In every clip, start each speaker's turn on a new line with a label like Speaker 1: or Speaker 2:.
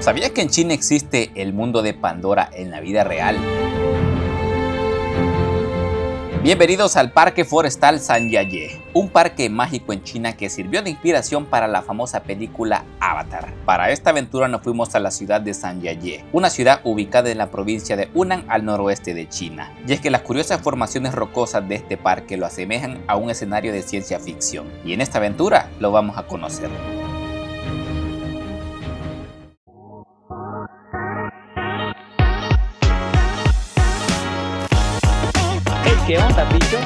Speaker 1: ¿Sabías que en China existe el mundo de Pandora en la vida real? Bienvenidos al Parque Forestal Zhangjiajie, un parque mágico en China que sirvió de inspiración para la famosa película Avatar. Para esta aventura nos fuimos a la ciudad de Zhangjiajie, una ciudad ubicada en la provincia de Hunan al noroeste de China. Y es que las curiosas formaciones rocosas de este parque lo asemejan a un escenario de ciencia ficción. Y en esta aventura lo vamos a conocer.
Speaker 2: ¿Qué onda, bichos?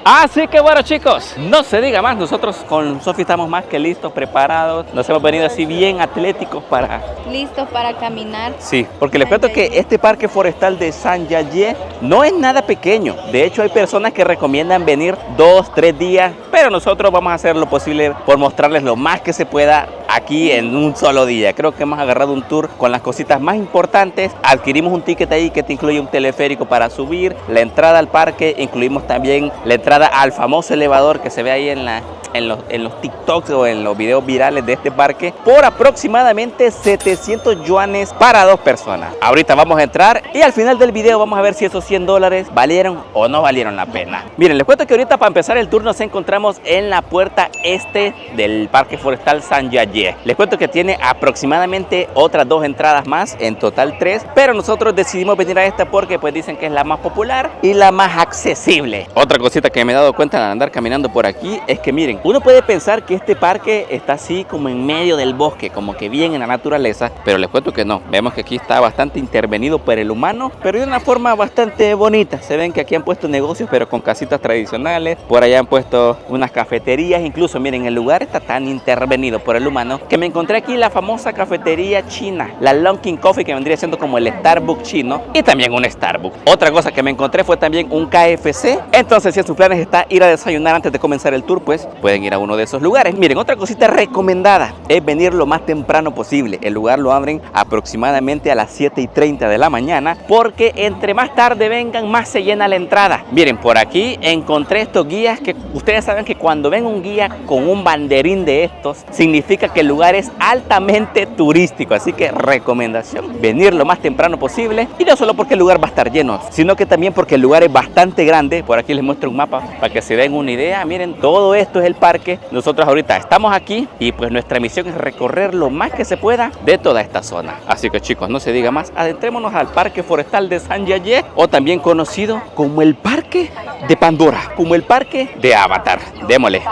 Speaker 2: Así que bueno, chicos, no se diga más, nosotros con Sofi estamos más que listos, preparados. Nos hemos venido así bien atléticos para...
Speaker 3: Listos para caminar.
Speaker 2: Sí, porque les cuento que este parque forestal de Zhangjiajie no es nada pequeño. De hecho, hay personas que recomiendan venir 2, 3 días, pero nosotros vamos a hacer lo posible por mostrarles lo más que se pueda aquí en un solo día. Creo que hemos agarrado un tour con las cositas más importantes. Adquirimos un ticket ahí que te incluye un teleférico para subir, la entrada al parque, incluimos también la entrada al famoso elevador que se ve ahí en los TikToks o en los videos virales de este parque, por aproximadamente 700 yuanes para 2 personas. Ahorita vamos a entrar y al final del video vamos a ver si esos $100 valieron o no valieron la pena. Miren, les cuento que ahorita para empezar el tour nos encontramos en la puerta este del Parque Forestal Zhangjiajie. Les cuento que tiene aproximadamente otras 2 entradas más, en total 3, pero nosotros decidimos venir a esta porque pues dicen que es la más popular y la más accesible. Otra cosita que me he dado cuenta al andar caminando por aquí es que miren, uno puede pensar que este parque está así como en medio del bosque, como que bien en la naturaleza, pero les cuento que no. Vemos que aquí está bastante intervenido por el humano, pero de una forma bastante bonita. Se ven que aquí han puesto negocios, pero con casitas tradicionales. Por allá han puesto unas cafeterías, incluso miren, el lugar está tan intervenido por el humano que me encontré aquí la famosa cafetería china, la Lonkin Coffee, que vendría siendo como el Starbucks chino, y también un Starbucks. Otra cosa que me encontré fue también un KFC. Entonces, si en sus planes está ir a desayunar antes de comenzar el tour, pues pueden ir a uno de esos lugares. Miren, otra cosita recomendada es venir lo más temprano posible. El lugar lo abren aproximadamente a las 7:30 de la mañana, porque entre más tarde vengan, más se llena la entrada. Miren, por aquí encontré estos guías que ustedes saben que cuando ven un guía con un banderín de estos, significa que el lugar es altamente turístico. Así que recomendación, venir lo más temprano posible, y no solo porque el lugar va a estar lleno, sino que también porque el lugar es bastante grande. Por aquí les muestro un mapa para que se den una idea. Miren, todo esto es el parque. Nosotros ahorita estamos aquí y pues nuestra misión es recorrer lo más que se pueda de toda esta zona. Así que chicos, no se diga más, adentrémonos al Parque Forestal de Zhangjiajie, o también conocido como el Parque de Pandora, como el Parque de Avatar. Démosle.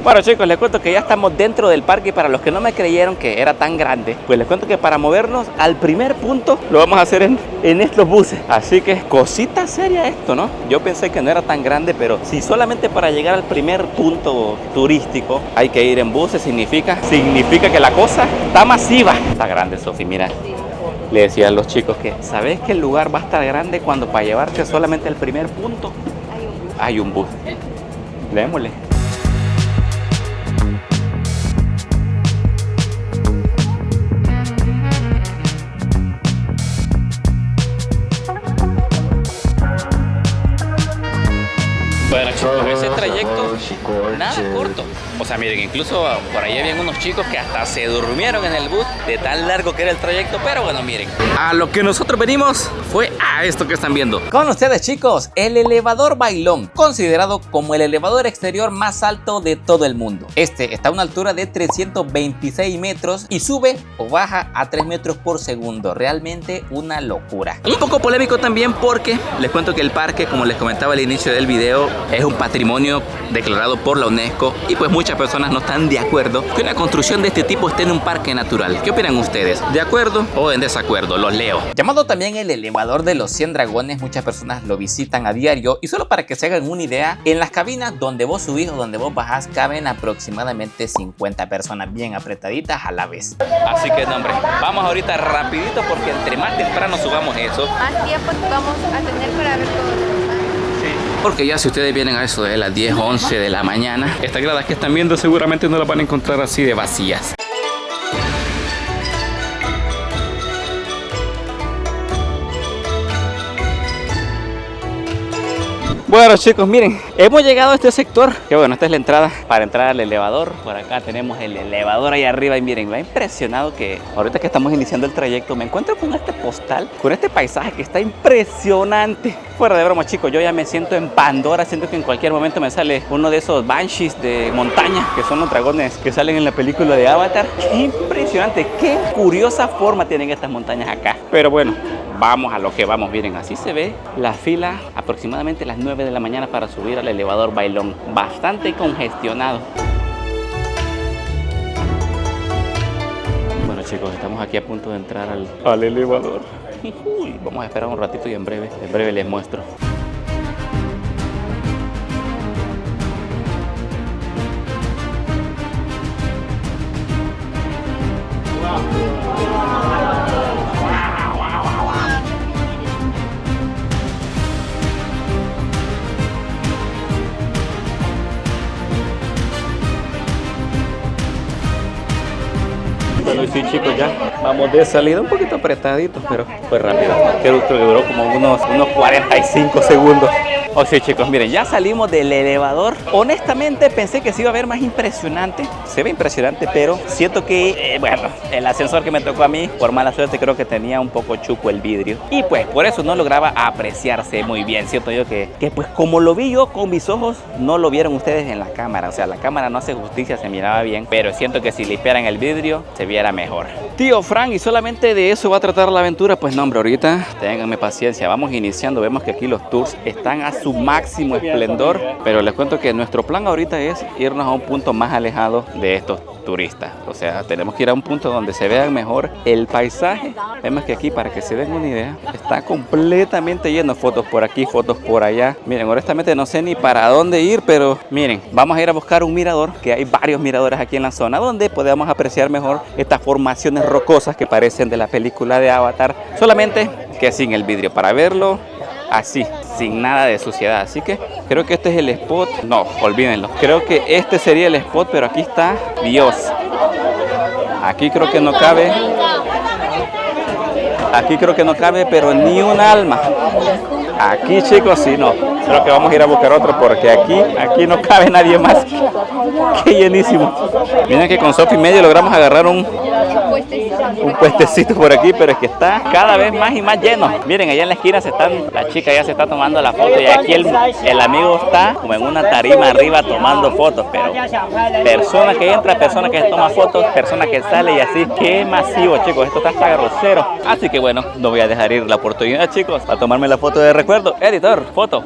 Speaker 2: Bueno chicos, les cuento que ya estamos dentro del parque, y para los que no me creyeron que era tan grande, pues les cuento que para movernos al primer punto lo vamos a hacer en estos buses. Así que cosita seria esto, ¿no? Yo pensé que no era tan grande, pero si solamente para llegar al primer punto turístico hay que ir en buses, significa que la cosa está masiva. Está grande, Sofi, mira. Le decía a los chicos que, ¿sabes que el lugar va a estar grande cuando para llevarte solamente al primer punto hay un bus? Démosle. Bueno chicos, ese trayecto nada corto. O sea, miren, incluso por ahí habían unos chicos que hasta se durmieron en el bus de tan largo que era el trayecto. Pero bueno, miren, a lo que nosotros venimos fue a esto que están viendo.
Speaker 1: Con ustedes chicos, el elevador Bailón, considerado como el elevador exterior más alto de todo el mundo. Este está a una altura de 326 metros y sube o baja a 3 metros por segundo. Realmente una locura.
Speaker 2: Un poco polémico también porque les cuento que el parque, como les comentaba al inicio del video, es un patrimonio declarado por la UNESCO, y pues muchas personas no están de acuerdo que una construcción de este tipo esté en un parque natural. ¿Qué opinan ustedes? ¿De acuerdo o en desacuerdo? Los leo.
Speaker 1: Llamado también el elevador de los 100 dragones, muchas personas lo visitan a diario, y solo para que se hagan una idea, en las cabinas donde vos subís o donde vos bajás caben aproximadamente 50 personas bien apretaditas a la vez.
Speaker 2: Así que no, hombre, vamos ahorita rapidito, porque entre más temprano subamos eso,
Speaker 3: Más tiempo vamos a tener para ver todo.
Speaker 2: porque ya si ustedes vienen a eso de las 10, 11 de la mañana, estas gradas que están viendo seguramente no las van a encontrar así de vacías. Bueno chicos, miren, hemos llegado a este sector. Que bueno, esta es la entrada para entrar al elevador. Por acá tenemos el elevador ahí arriba. Y miren, me ha impresionado que ahorita que estamos iniciando el trayecto me encuentro con este postal, con este paisaje que está impresionante. Fuera de broma chicos, yo ya me siento en Pandora. Siento que en cualquier momento me sale uno de esos banshees de montaña, que son los dragones que salen en la película de Avatar. Qué impresionante, qué curiosa forma tienen estas montañas acá. Pero bueno, vamos a lo que vamos. Miren, así se ve la fila aproximadamente a las 9 de la mañana para subir al elevador Bailón. Bastante congestionado. Bueno chicos, estamos aquí a punto de entrar al elevador. Uy, vamos a esperar un ratito y en breve les muestro. Bueno, sí chicos, ya vamos de salida, un poquito apretaditos, pero fue rápido. Creo que duró como unos 45 segundos. Oh sí chicos, miren, ya salimos del elevador. Honestamente pensé que se iba a ver más impresionante. Se ve impresionante, pero siento que, bueno, el ascensor que me tocó a mí, por mala suerte, creo que tenía un poco chuco el vidrio. Y pues por eso no lograba apreciarse muy bien. Siento yo que pues como lo vi yo con mis ojos, no lo vieron ustedes en la cámara. O sea, la cámara no hace justicia, se miraba bien, pero siento que si limpiaran el vidrio, se viera mejor. Tío Frank, ¿y solamente de eso va a tratar la aventura? Pues no, hombre, ahorita ténganme paciencia. Vamos iniciando, vemos que aquí los tours están a su máximo esplendor, pero les cuento que nuestro plan ahorita es irnos a un punto más alejado de estos turistas. O sea, tenemos que ir a un punto donde se vea mejor el paisaje. Vemos que aquí, para que se den una idea, está completamente lleno. Fotos por aquí, fotos por allá. Miren, honestamente no sé ni para dónde ir, pero miren, vamos a ir a buscar un mirador, que hay varios miradores aquí en la zona donde podemos apreciar mejor estas formaciones rocosas que parecen de la película de Avatar, solamente que sin el vidrio, para verlo así, sin nada de suciedad. Así que creo que este es el spot. No, olvídenlo. Creo que este sería el spot, pero aquí está Dios. Aquí creo que no cabe. Aquí creo que no cabe, pero ni un alma. Aquí chicos, sí, no. Creo que vamos a ir a buscar otro porque aquí no cabe nadie más. Qué llenísimo. Miren que con Sofi Medio logramos agarrar un puestecito por aquí, pero es que está cada vez más y más lleno. Miren, allá en la esquina la chica ya se está tomando la foto y aquí el amigo está como en una tarima arriba tomando fotos, pero persona que entra, persona que toma fotos, persona que sale y así. Qué masivo chicos, esto está hasta grosero. Así que bueno, no voy a dejar ir la oportunidad chicos para tomarme la foto de recuerdo. Editor, foto.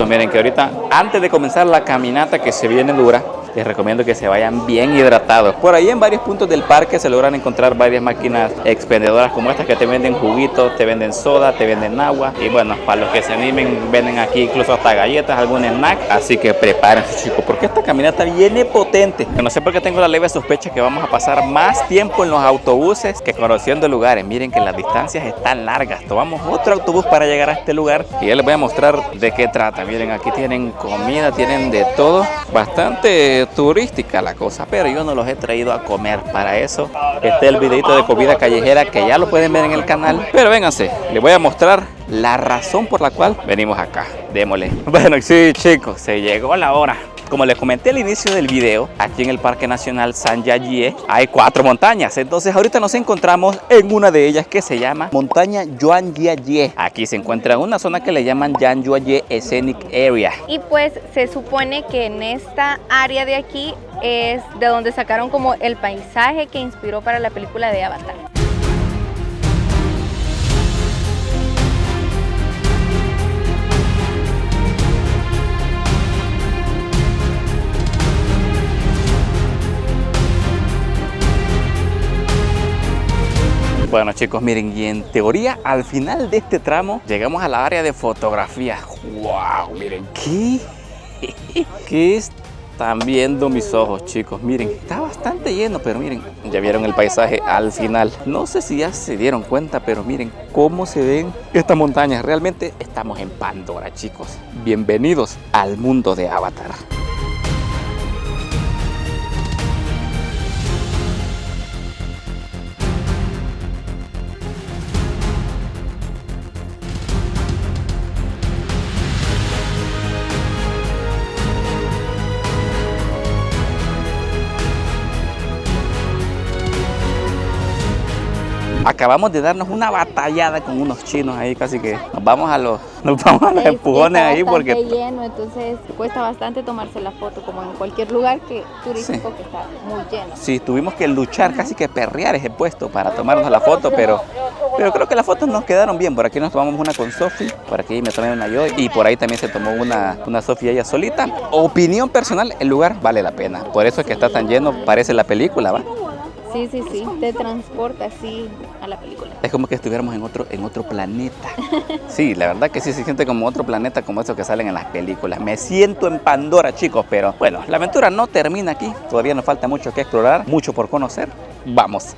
Speaker 2: Miren que ahorita, antes de comenzar la caminata que se viene dura, les recomiendo que se vayan bien hidratados. Por ahí en varios puntos del parque se logran encontrar varias máquinas expendedoras como estas que te venden juguitos, te venden soda, te venden agua. Y bueno, para los que se animen, venden aquí incluso hasta galletas, algún snack. Así que prepárense chicos, porque esta caminata viene potente. No sé por qué tengo la leve sospecha que vamos a pasar más tiempo en los autobuses que conociendo lugares. Miren que las distancias están largas. Tomamos otro autobús para llegar a este lugar y ya les voy a mostrar de qué trata. Miren, aquí tienen comida, tienen de todo. Bastante turística la cosa, pero yo no los he traído a comer. Para eso está el videito de comida callejera que ya lo pueden ver en el canal. Pero vénganse, les voy a mostrar la razón por la cual venimos acá. Démosle. Bueno, sí chicos, se llegó la hora. Como les comenté al inicio del video, aquí en el Parque Nacional Sanyayé hay 4 montañas. Entonces ahorita nos encontramos en una de ellas que se llama Montaña Yuanyayé. Aquí se encuentra una zona que le llaman Yuanyayé Scenic Area.
Speaker 3: Y pues se supone que en esta área de aquí es de donde sacaron como el paisaje que inspiró para la película de Avatar.
Speaker 2: Bueno chicos, miren, y en teoría al final de este tramo llegamos a la área de fotografía. ¡Wow! Miren, ¿qué es están viendo mis ojos, chicos. Miren, está bastante lleno, pero miren, ya vieron el paisaje al final. No sé si ya se dieron cuenta, pero miren cómo se ven estas montañas. Realmente estamos en Pandora, chicos. Bienvenidos al mundo de Avatar. Acabamos de darnos una batallada con unos chinos ahí, casi que nos vamos a los empujones ahí porque
Speaker 3: está lleno, entonces cuesta bastante tomarse la foto, como en cualquier lugar turístico que está muy lleno.
Speaker 2: Sí, tuvimos que luchar, casi que perrear ese puesto para tomarnos la foto, pero creo que las fotos nos quedaron bien. Por aquí nos tomamos una con Sofi, por aquí me tomé una yo y por ahí también se tomó una Sofi ella solita. Opinión personal, el lugar vale la pena, por eso es que está tan lleno, parece la película, ¿va?
Speaker 3: Sí, te transporta así a la película.
Speaker 2: Es como que estuviéramos en otro planeta. Sí, la verdad que sí se siente como otro planeta, como esos que salen en las películas. Me siento en Pandora, chicos, pero bueno, la aventura no termina aquí. Todavía nos falta mucho que explorar, mucho por conocer. ¡Vamos!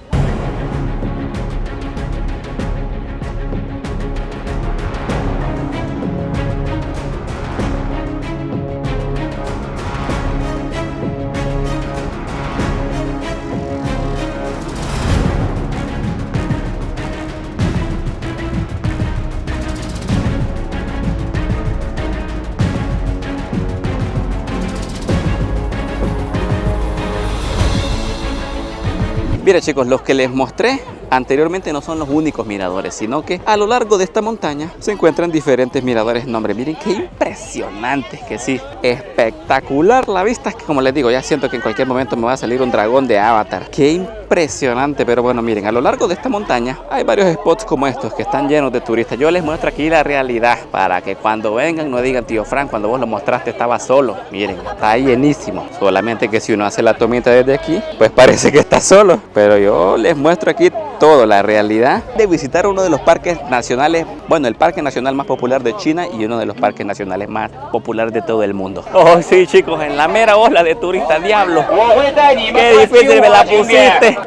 Speaker 2: Mira, chicos, los que les mostré anteriormente no son los únicos miradores, sino que a lo largo de esta montaña se encuentran diferentes miradores. No, hombre, miren qué impresionantes, que sí, espectacular la vista. Es que, como les digo, ya siento que en cualquier momento me va a salir un dragón de Avatar. Qué impresionante, pero bueno, miren, a lo largo de esta montaña hay varios spots como estos que están llenos de turistas. Yo les muestro aquí la realidad para que cuando vengan no digan, tío Frank, cuando vos lo mostraste estaba solo. Miren, está llenísimo. Solamente que si uno hace la tomita desde aquí, pues parece que está solo. Pero yo les muestro aquí todo, la realidad de visitar uno de los parques nacionales, bueno, el parque nacional más popular de China y uno de los parques nacionales más populares de todo el mundo. Oh, sí, chicos, en la mera ola de turista, diablo. Qué difícil me la pusiste.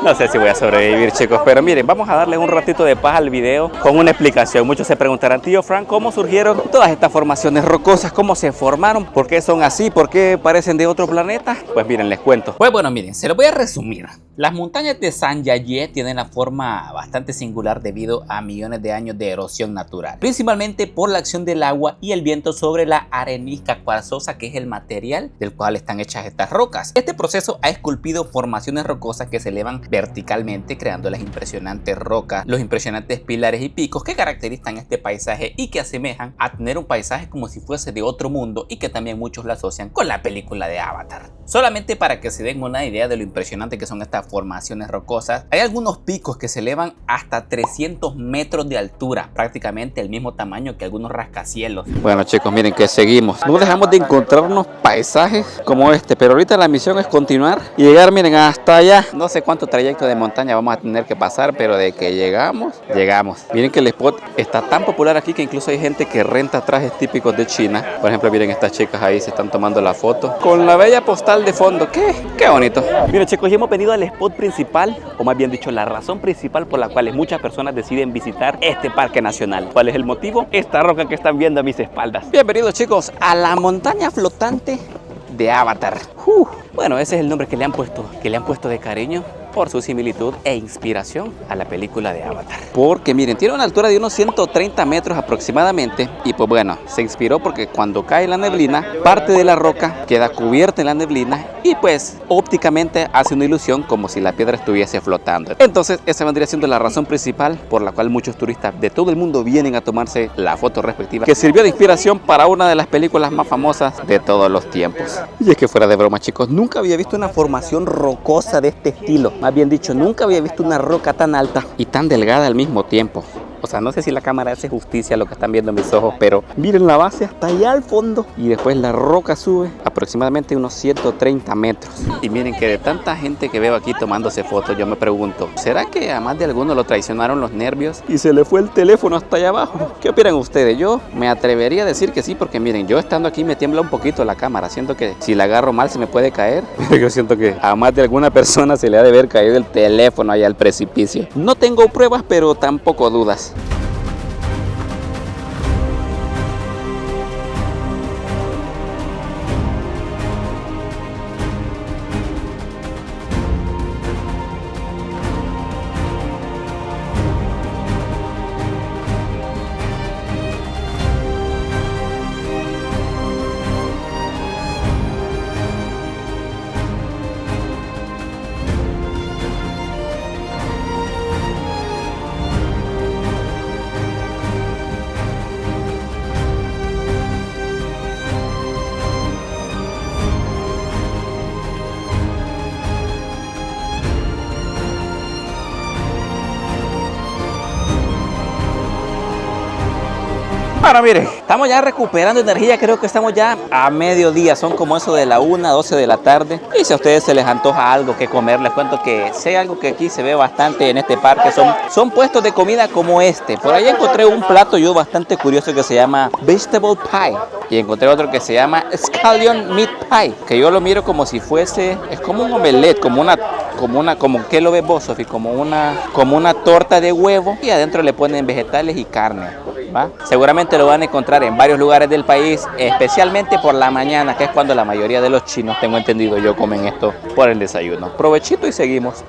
Speaker 2: No sé si voy a sobrevivir, chicos, pero miren, vamos a darle un ratito de paz al video con una explicación. Muchos se preguntarán, tío Frank, ¿cómo surgieron todas estas formaciones rocosas? ¿Cómo se formaron? ¿Por qué son así? ¿Por qué parecen de otro planeta? Pues miren, les cuento.
Speaker 1: Pues bueno, miren, se lo voy a resumir. Las montañas de Sangyaye tienen una forma bastante singular debido a millones de años de erosión natural, principalmente por la acción del agua y el viento sobre la arenisca cuarzosa, que es el material del cual están hechas estas rocas. Este proceso ha esculpido formaciones rocosas que se elevan verticalmente, creando las impresionantes rocas, los impresionantes pilares y picos que caracterizan este paisaje y que asemejan a tener un paisaje como si fuese de otro mundo, y que también muchos lo asocian con la película de Avatar. Solamente para que se den una idea de lo impresionante que son estas formaciones rocosas, hay algunos picos que se elevan hasta 300 metros de altura, prácticamente el mismo tamaño que algunos rascacielos.
Speaker 2: Bueno, chicos, miren que seguimos. No dejamos de encontrarnos paisajes como este, pero ahorita la misión es continuar y llegar, miren, hasta allá. No sé cuánto trayecto de montaña vamos a tener que pasar, pero de que llegamos, llegamos. Miren que el spot está tan popular aquí que incluso hay gente que renta trajes típicos de China. Por ejemplo, miren, estas chicas ahí se están tomando la foto con la bella postal de fondo. Qué bonito. Miren, chicos, ya hemos venido al spot principal, o más bien dicho, la razón principal por la cual muchas personas deciden visitar este parque nacional. ¿Cuál es el motivo? Esta roca que están viendo a mis espaldas. Bienvenidos, chicos, a la montaña flotante de Avatar. Bueno, ese es el nombre que le han puesto de cariño por su similitud e inspiración a la película de Avatar. Porque miren, tiene una altura de unos 130 metros aproximadamente, y pues bueno, se inspiró porque cuando cae la neblina, parte de la roca queda cubierta en la neblina y pues ópticamente hace una ilusión como si la piedra estuviese flotando. Entonces esa vendría siendo la razón principal por la cual muchos turistas de todo el mundo vienen a tomarse la foto respectiva, que sirvió de inspiración para una de las películas más famosas de todos los tiempos. Y es que fuera de broma, chicos, nunca había visto una formación rocosa de este estilo. Más bien dicho, nunca había visto una roca tan alta y tan delgada al mismo tiempo. O sea, no sé si la cámara hace justicia a lo que están viendo mis ojos, pero miren la base hasta allá al fondo. Y después la roca sube aproximadamente unos 130 metros. Y miren que de tanta gente que veo aquí tomándose fotos, yo me pregunto, ¿será que a más de alguno lo traicionaron los nervios y se le fue el teléfono hasta allá abajo? ¿Qué opinan ustedes? Yo me atrevería a decir que sí, porque miren, yo estando aquí me tiembla un poquito la cámara. Siento que si la agarro mal se me puede caer. Yo siento que a más de alguna persona se le ha de haber caído el teléfono allá al precipicio. No tengo pruebas, pero tampoco dudas. Bueno, miren, estamos ya recuperando energía, creo que estamos ya a mediodía, son como eso de la 1, 12 de la tarde. Y si a ustedes se les antoja algo que comer, les cuento que sé algo que aquí se ve bastante en este parque, son puestos de comida como este. Por ahí encontré un plato yo bastante curioso que se llama Vegetable Pie. Y encontré otro que se llama Scallion Meat Pie, que yo lo miro como si fuese, es como un omelette, como ¿qué lo ves vos, Sofi? Como una torta de huevo y adentro le ponen vegetales y carne, ¿va? Seguramente lo van a encontrar en varios lugares del país, especialmente por la mañana, que es cuando la mayoría de los chinos, tengo entendido yo, comen esto por el desayuno. Provechito y seguimos.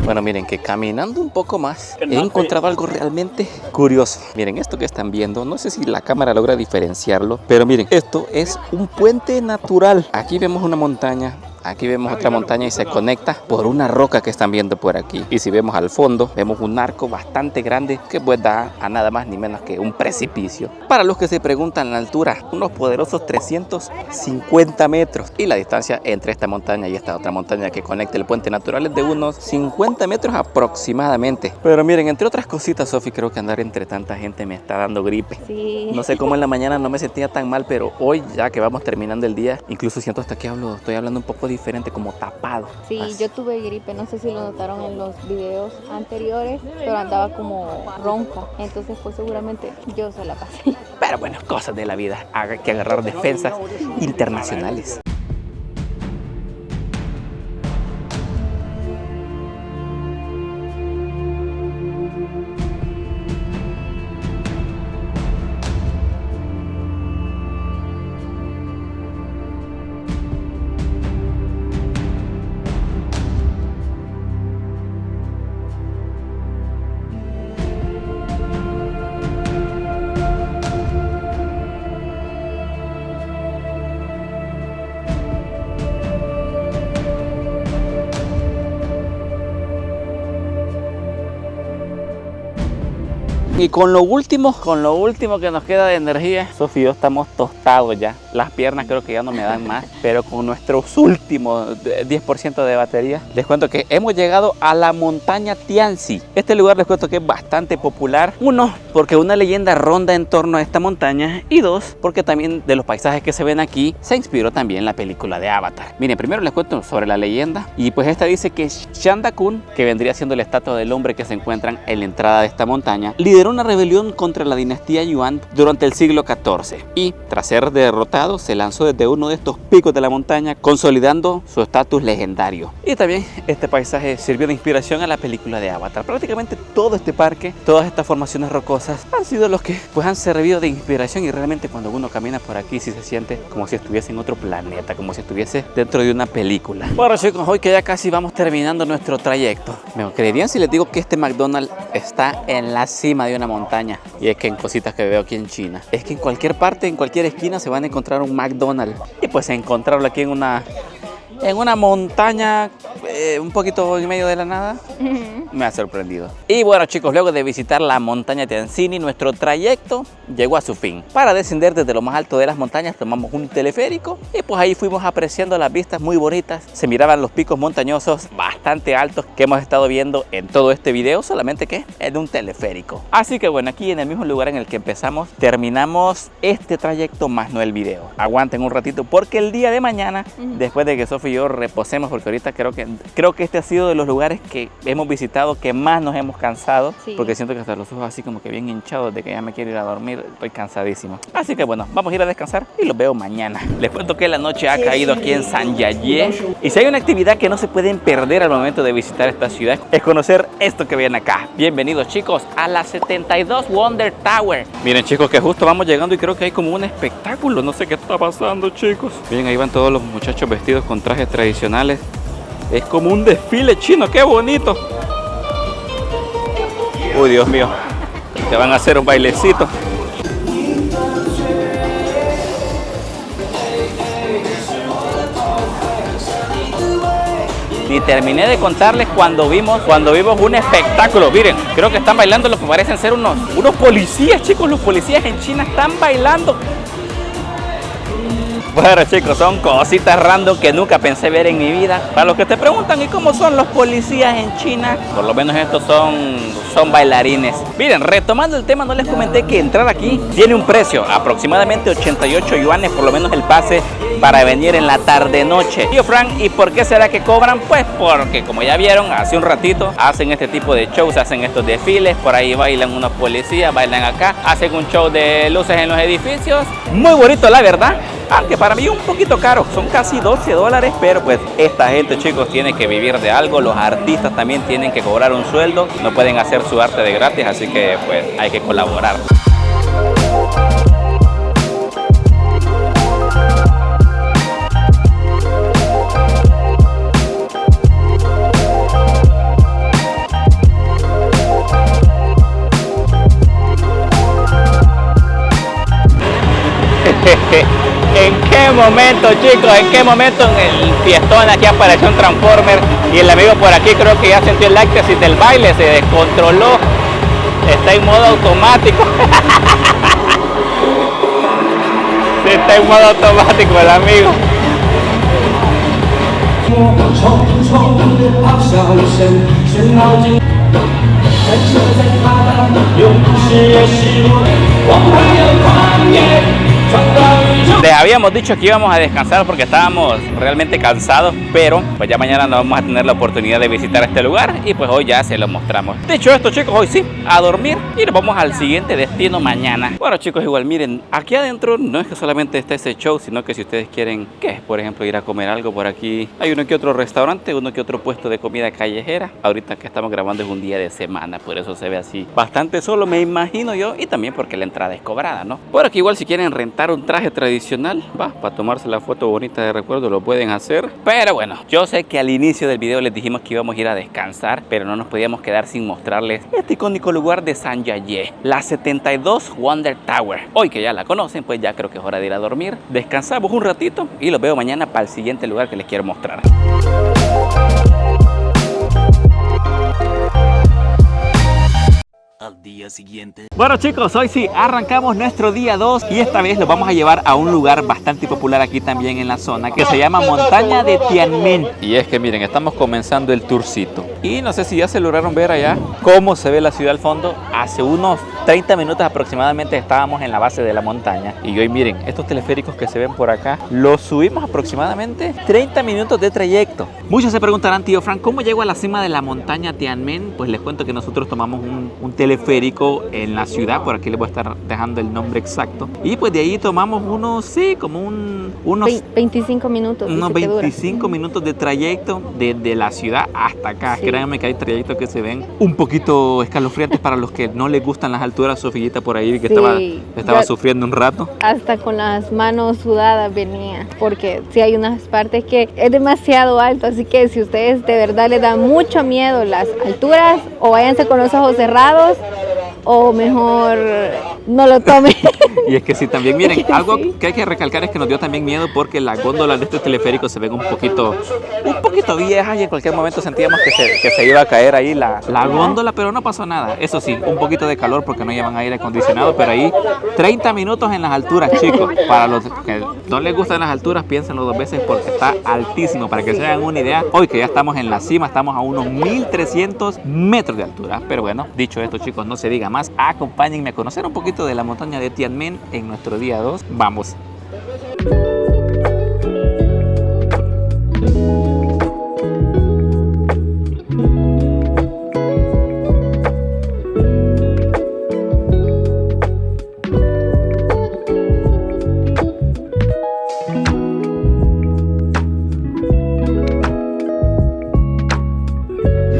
Speaker 2: Bueno, miren que caminando un poco más he encontrado algo realmente curioso. Miren, esto que están viendo, no sé si la cámara logra diferenciarlo, pero miren, esto es un puente natural. Aquí vemos una montaña. Aquí vemos otra montaña y se conecta por una roca que están viendo por aquí. Y si vemos al fondo, vemos un arco bastante grande que pues da a nada más ni menos que un precipicio. Para los que se preguntan la altura, unos poderosos 350 metros. Y la distancia entre esta montaña y esta otra montaña que conecta el puente natural es de unos 50 metros aproximadamente. Pero miren, entre otras cositas, Sofi, creo que andar entre tanta gente me está dando gripe.
Speaker 3: Sí.
Speaker 2: No sé cómo en la mañana no me sentía tan mal, pero hoy ya que vamos terminando el día, incluso siento hasta que estoy hablando un poco diferente, como tapado.
Speaker 3: Sí,
Speaker 2: así.
Speaker 3: yo tuve gripe, no sé si lo notaron en los videos anteriores, pero andaba como ronca, entonces pues seguramente yo se la pasé.
Speaker 2: Pero bueno, cosas de la vida, hay que agarrar defensas internacionales. Y con lo último que nos queda de energía, Sofía y yo estamos tostados ya. Las piernas creo que ya no me dan más, pero con nuestros últimos 10% de batería, les cuento que hemos llegado a la montaña Tianzi. Este lugar les cuento que es bastante popular. Uno, porque una leyenda ronda en torno a esta montaña. Y dos, porque también de los paisajes que se ven aquí, se inspiró también la película de Avatar. Miren, primero les cuento sobre la leyenda. Y pues esta dice que Shanda Kun, que vendría siendo la estatua del hombre que se encuentran en la entrada de esta montaña, lideró una rebelión contra la dinastía Yuan durante el siglo XIV y tras ser derrotado se lanzó desde uno de estos picos de la montaña, consolidando su estatus legendario. Y también este paisaje sirvió de inspiración a la película de Avatar. Prácticamente todo este parque, todas estas formaciones rocosas han sido los que pues han servido de inspiración, y realmente cuando uno camina por aquí sí se siente como si estuviese en otro planeta, como si estuviese dentro de una película. Bueno chicos, hoy que ya casi vamos terminando nuestro trayecto, ¿me creerían si les digo que este McDonald's está en la cima de una montaña? Y es que en cositas que veo aquí en China, es que en cualquier parte, en cualquier esquina se van a encontrar un McDonald's, y pues encontrarlo aquí en una en una montaña un poquito en medio de la nada. Me ha sorprendido. Y bueno, chicos, luego de visitar la montaña Tianzini, nuestro trayecto llegó a su fin. Para descender desde lo más alto de las montañas tomamos un teleférico y pues ahí fuimos apreciando las vistas muy bonitas. Se miraban los picos montañosos bastante altos que hemos estado viendo en todo este video, solamente que en un teleférico. Así que bueno, aquí en el mismo lugar en el que empezamos, terminamos este trayecto más no el video. Aguanten un ratito porque el día de mañana, después de que Sofía y yo reposemos, porque ahorita creo que este ha sido de los lugares que hemos visitado que más nos hemos cansado, sí. Porque siento que hasta los ojos así como que bien hinchados de que ya me quiero ir a dormir, estoy cansadísimo. Así que bueno, vamos a ir a descansar y los veo mañana. Les cuento que la noche ha caído aquí en Sanyayé y si hay una actividad que no se pueden perder al momento de visitar esta ciudad es conocer esto que ven acá. Bienvenidos chicos a la 72 Wonder Tower. Miren chicos que justo vamos llegando y creo que hay como un espectáculo, no sé qué está pasando chicos. Miren, ahí van todos los muchachos vestidos con trajes tradicionales. Es como un desfile chino, qué bonito. Uy, Dios mío, te van a hacer un bailecito. Ni terminé de contarles cuando vimos un espectáculo. Miren, creo que están bailando lo que parecen ser unos policías, chicos. Los policías en China están bailando. Bueno chicos, son cositas random que nunca pensé ver en mi vida. Para los que te preguntan, ¿y cómo son los policías en China? Por lo menos estos son bailarines. Miren, retomando el tema, no les comenté que entrar aquí tiene un precio, aproximadamente 88 yuanes, por lo menos el pase para venir en la tarde-noche. Tío Frank, ¿y por qué será que cobran? Pues porque, como ya vieron hace un ratito, hacen este tipo de shows, hacen estos desfiles, por ahí bailan unos policías, bailan acá, hacen un show de luces en los edificios. Muy bonito, la verdad. Aunque para mí un poquito caro, son casi 12 dólares, pero pues esta gente chicos tiene que vivir de algo, los artistas también tienen que cobrar un sueldo, no pueden hacer su arte de gratis, así que pues hay que colaborar. ¿En qué momento, chicos? ¿En qué momento en el fiestón aquí apareció un Transformer? Y el amigo por aquí creo que ya sintió el éxtasis del baile, se descontroló. Está en modo automático. Sí, está en modo automático el amigo. Les habíamos dicho que íbamos a descansar porque estábamos realmente cansados, pero pues ya mañana nos vamos a tener la oportunidad de visitar este lugar y pues hoy ya se lo mostramos. Dicho esto chicos, hoy sí, a dormir y nos vamos al siguiente destino mañana. Bueno chicos, igual miren, aquí adentro no es que solamente esté ese show, sino que si ustedes quieren, ¿qué? Por ejemplo, ir a comer algo por aquí, hay uno que otro restaurante, uno que otro puesto de comida callejera. Ahorita que estamos grabando es un día de semana, por eso se ve así bastante solo, me imagino yo, y también porque la entrada es cobrada, ¿no? Por aquí igual si quieren rentar un traje tradicional, para tomarse la foto bonita de recuerdo lo pueden hacer. Pero bueno, yo sé que al inicio del video les dijimos que íbamos a ir a descansar, pero no nos podíamos quedar sin mostrarles este icónico lugar de Sanyayé, la 72 Wonder Tower. Hoy que ya la conocen, pues ya creo que es hora de ir a dormir. Descansamos un ratito y los veo mañana para el siguiente lugar que les quiero mostrar.
Speaker 4: Al día siguiente.
Speaker 2: Bueno chicos, hoy sí arrancamos nuestro día 2 y esta vez los vamos a llevar a un lugar bastante popular aquí también en la zona que se llama Montaña de Tianmen. Y es que miren, estamos comenzando el tourcito y no sé si ya se lograron ver allá cómo se ve la ciudad al fondo. Hace unos 30 minutos aproximadamente estábamos en la base de la montaña y hoy miren, estos teleféricos que se ven por acá los subimos aproximadamente 30 minutos de trayecto. Muchos se preguntarán, tío Frank, ¿cómo llego a la cima de la montaña Tianmen? Pues les cuento que nosotros tomamos un teleférico en la ciudad, por aquí les voy a estar dejando el nombre exacto, y pues de ahí tomamos unos
Speaker 3: 25 minutos.
Speaker 2: Unos 25 minutos de trayecto desde la ciudad hasta acá. Sí. Créanme que hay trayectos que se ven un poquito escalofriantes para los que no les gustan las alturas. Sofillita por ahí que sí, estaba sufriendo un rato.
Speaker 3: Hasta con las manos sudadas venía, porque sí hay unas partes que es demasiado alto, así que si ustedes de verdad les dan mucho miedo las alturas, o váyanse con los ojos cerrados o mejor no lo tome.
Speaker 2: Y es que sí, también miren, algo
Speaker 3: Sí.
Speaker 2: que hay que recalcar es que nos dio también miedo porque las góndolas de este teleférico se ven un poquito viejas y en cualquier momento sentíamos que se iba a caer ahí la góndola, pero no pasó nada. Eso sí, un poquito de calor porque no llevan aire acondicionado, pero ahí 30 minutos en las alturas, chicos. Para los que no les gustan las alturas, piénsenlo dos veces porque está altísimo. Para que se hagan una idea, hoy que ya estamos en la cima, estamos a unos 1300 metros de altura. Pero bueno, dicho esto, chicos, no se diga más. Acompáñenme a conocer un poquito de la montaña de Tianmen en nuestro día 2. Vamos.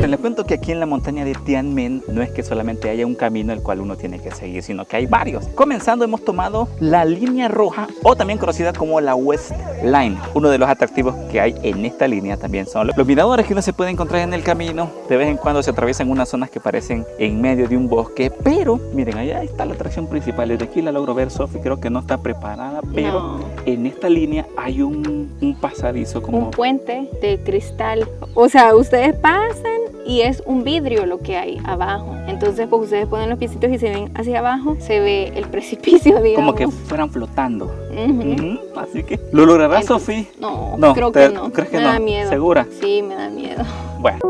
Speaker 2: Les cuento que aquí en la montaña de Tianmen no es que solamente haya un camino el cual uno tiene que seguir, sino que hay varios. Comenzando hemos tomado la línea roja o también conocida como la West Line. Uno de los atractivos que hay en esta línea también son los miradores que uno se puede encontrar en el camino. De vez en cuando se atraviesan unas zonas que parecen en medio de un bosque, pero miren, allá está la atracción principal. Desde aquí la logro ver, Sofi, creo que no está preparada, pero
Speaker 3: No.
Speaker 2: en esta línea hay un pasadizo como...
Speaker 3: Un puente de cristal. O sea, ustedes pasan y es un vidrio lo que hay abajo. Entonces, pues ustedes ponen los piecitos y se ven hacia abajo, se ve el precipicio, digamos.
Speaker 2: como que fueran flotando.
Speaker 3: Ujú.
Speaker 2: Así que, ¿lo lograrás, Sofi?
Speaker 3: No,
Speaker 2: No,
Speaker 3: creo
Speaker 2: te-
Speaker 3: que no.
Speaker 2: ¿crees que
Speaker 3: me
Speaker 2: no?
Speaker 3: da miedo.
Speaker 2: ¿Segura?
Speaker 3: Sí, me da miedo.
Speaker 2: Bueno.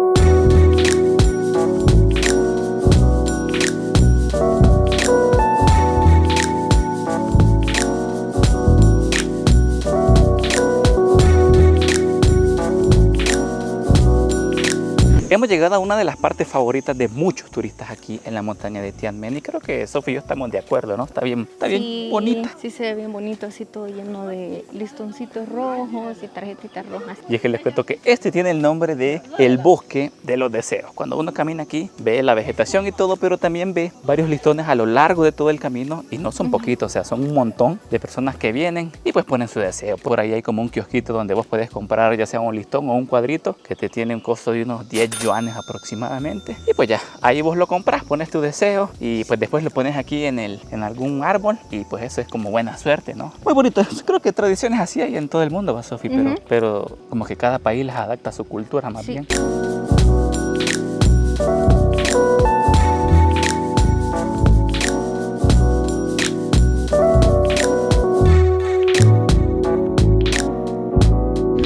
Speaker 2: Hemos llegado a una de las partes favoritas de muchos turistas aquí en la montaña de Tianmen y creo que Sofi y yo estamos de acuerdo, ¿no? Está bien
Speaker 3: Sí,
Speaker 2: bonita.
Speaker 3: Sí, se ve bien bonito, así todo lleno de listoncitos rojos y tarjetitas rojas.
Speaker 2: Y es que les cuento que este tiene el nombre de el bosque de los deseos. Cuando uno camina aquí, ve la vegetación y todo, pero también ve varios listones a lo largo de todo el camino y no son poquitos, o sea, son un montón de personas que vienen y pues ponen su deseo. Por ahí hay como un kiosquito donde vos puedes comprar ya sea un listón o un cuadrito que te tiene un costo de unos 10 yuanes aproximadamente. Y pues ya, ahí vos lo compras, pones tu deseo y pues después lo pones aquí en algún árbol y pues eso es como buena suerte, ¿no? Muy bonito. Creo que tradiciones así hay en todo el mundo, ¿va, Sofi? Pero como que cada país las adapta a su cultura más
Speaker 3: Sí.
Speaker 2: bien.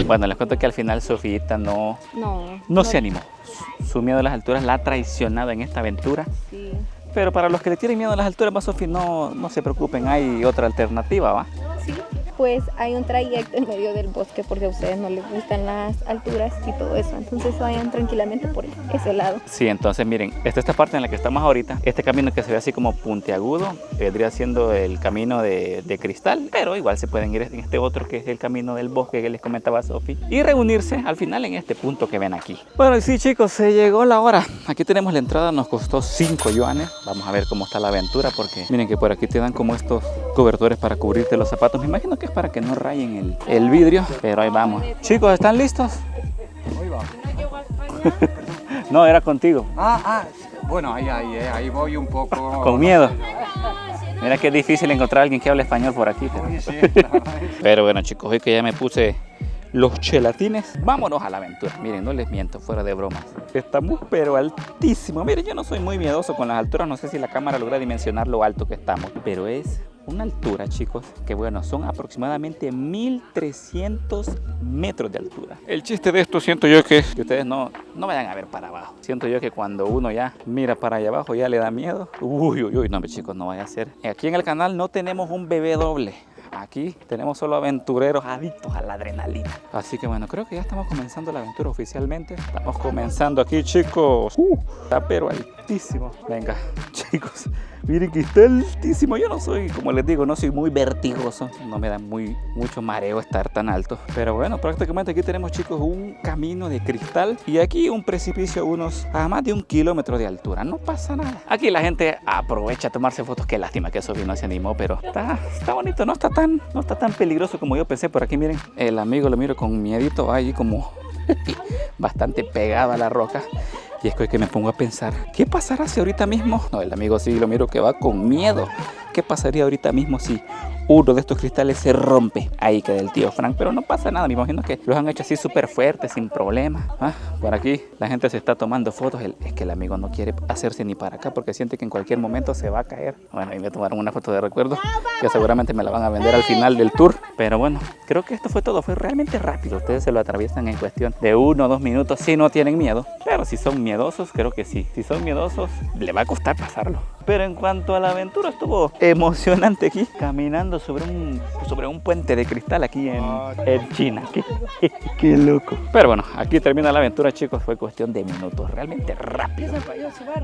Speaker 2: Bueno, les cuento que al final Sofita no se animó. Su miedo a las alturas la ha traicionado en esta aventura.
Speaker 3: Sí.
Speaker 2: Pero para los que le tienen miedo a las alturas, más Sofi, no se preocupen, hay otra alternativa, ¿va?
Speaker 3: Sí, pues hay un trayecto en medio del bosque porque a ustedes no les gustan las alturas y todo eso. Entonces vayan tranquilamente por ese lado.
Speaker 2: Sí, entonces miren, esta parte en la que estamos ahorita, este camino que se ve así como puntiagudo, vendría siendo el camino de cristal, pero igual se pueden ir en este otro que es el camino del bosque que les comentaba Sofi y reunirse al final en este punto que ven aquí. Bueno, sí chicos, se llegó la hora. Aquí tenemos la entrada, nos costó 5 yuanes. Vamos a ver cómo está la aventura porque miren que por aquí te dan como estos cobertores para cubrirte los zapatos. Me imagino que es para que no rayen el vidrio, pero ahí vamos. Chicos, ¿están listos? No, era contigo.
Speaker 4: Bueno, ahí voy un poco.
Speaker 2: Con miedo. Mira que es difícil encontrar a alguien que hable español por aquí. Pero bueno chicos, hoy que ya me puse los chelatines, vámonos a la aventura. Miren, no les miento, fuera de bromas. Estamos pero altísimo. Miren, yo no soy muy miedoso con las alturas. No sé si la cámara logra dimensionar lo alto que estamos. Pero es una altura, chicos, que bueno, son aproximadamente 1300 metros de altura. El chiste de esto siento yo que ustedes no vayan a ver para abajo. Siento yo que cuando uno ya mira para allá abajo ya le da miedo. Uy, no, chicos, no vaya a ser. Aquí en el canal no tenemos un bebé doble. Aquí tenemos solo aventureros adictos a la adrenalina. Así que bueno, creo que ya estamos comenzando la aventura oficialmente. Estamos comenzando aquí, chicos. Está pero altísimo. Venga, chicos, miren que está altísimo. Yo no soy, como les digo, no soy muy vertigoso. No me da mucho mareo estar tan alto. Pero bueno, prácticamente aquí tenemos, chicos, un camino de cristal. Y aquí un precipicio a más de 1 kilómetro de altura. No pasa nada. Aquí la gente aprovecha a tomarse fotos. Qué lástima que Sofi no se animó, pero está bonito. No está tan peligroso como yo pensé. Por aquí, miren, el amigo lo miro con miedito ahí como bastante pegado a la roca. Y es que me pongo a pensar, ¿qué pasará si ahorita mismo? No, el amigo sí lo miro que va con miedo. ¿Qué pasaría ahorita mismo si uno de estos cristales se rompe? Ahí queda el tío Frank, pero no pasa nada. Me imagino que los han hecho así súper fuertes, sin problema. Por aquí la gente se está tomando fotos. Es que el amigo no quiere hacerse ni para acá porque siente que en cualquier momento se va a caer. Bueno, ahí me tomaron una foto de recuerdo que seguramente me la van a vender al final del tour. Pero bueno, creo que esto fue todo. Fue realmente rápido. Ustedes se lo atraviesan en cuestión de 1 o 2 minutos si no tienen miedo. Pero si son miedosos, creo que sí. Si son miedosos, le va a costar pasarlo. Pero en cuanto a la aventura, estuvo emocionante aquí, caminando sobre un puente de cristal aquí en China. Qué loco. Pero bueno, aquí termina la aventura, chicos. Fue cuestión de minutos, realmente rápido.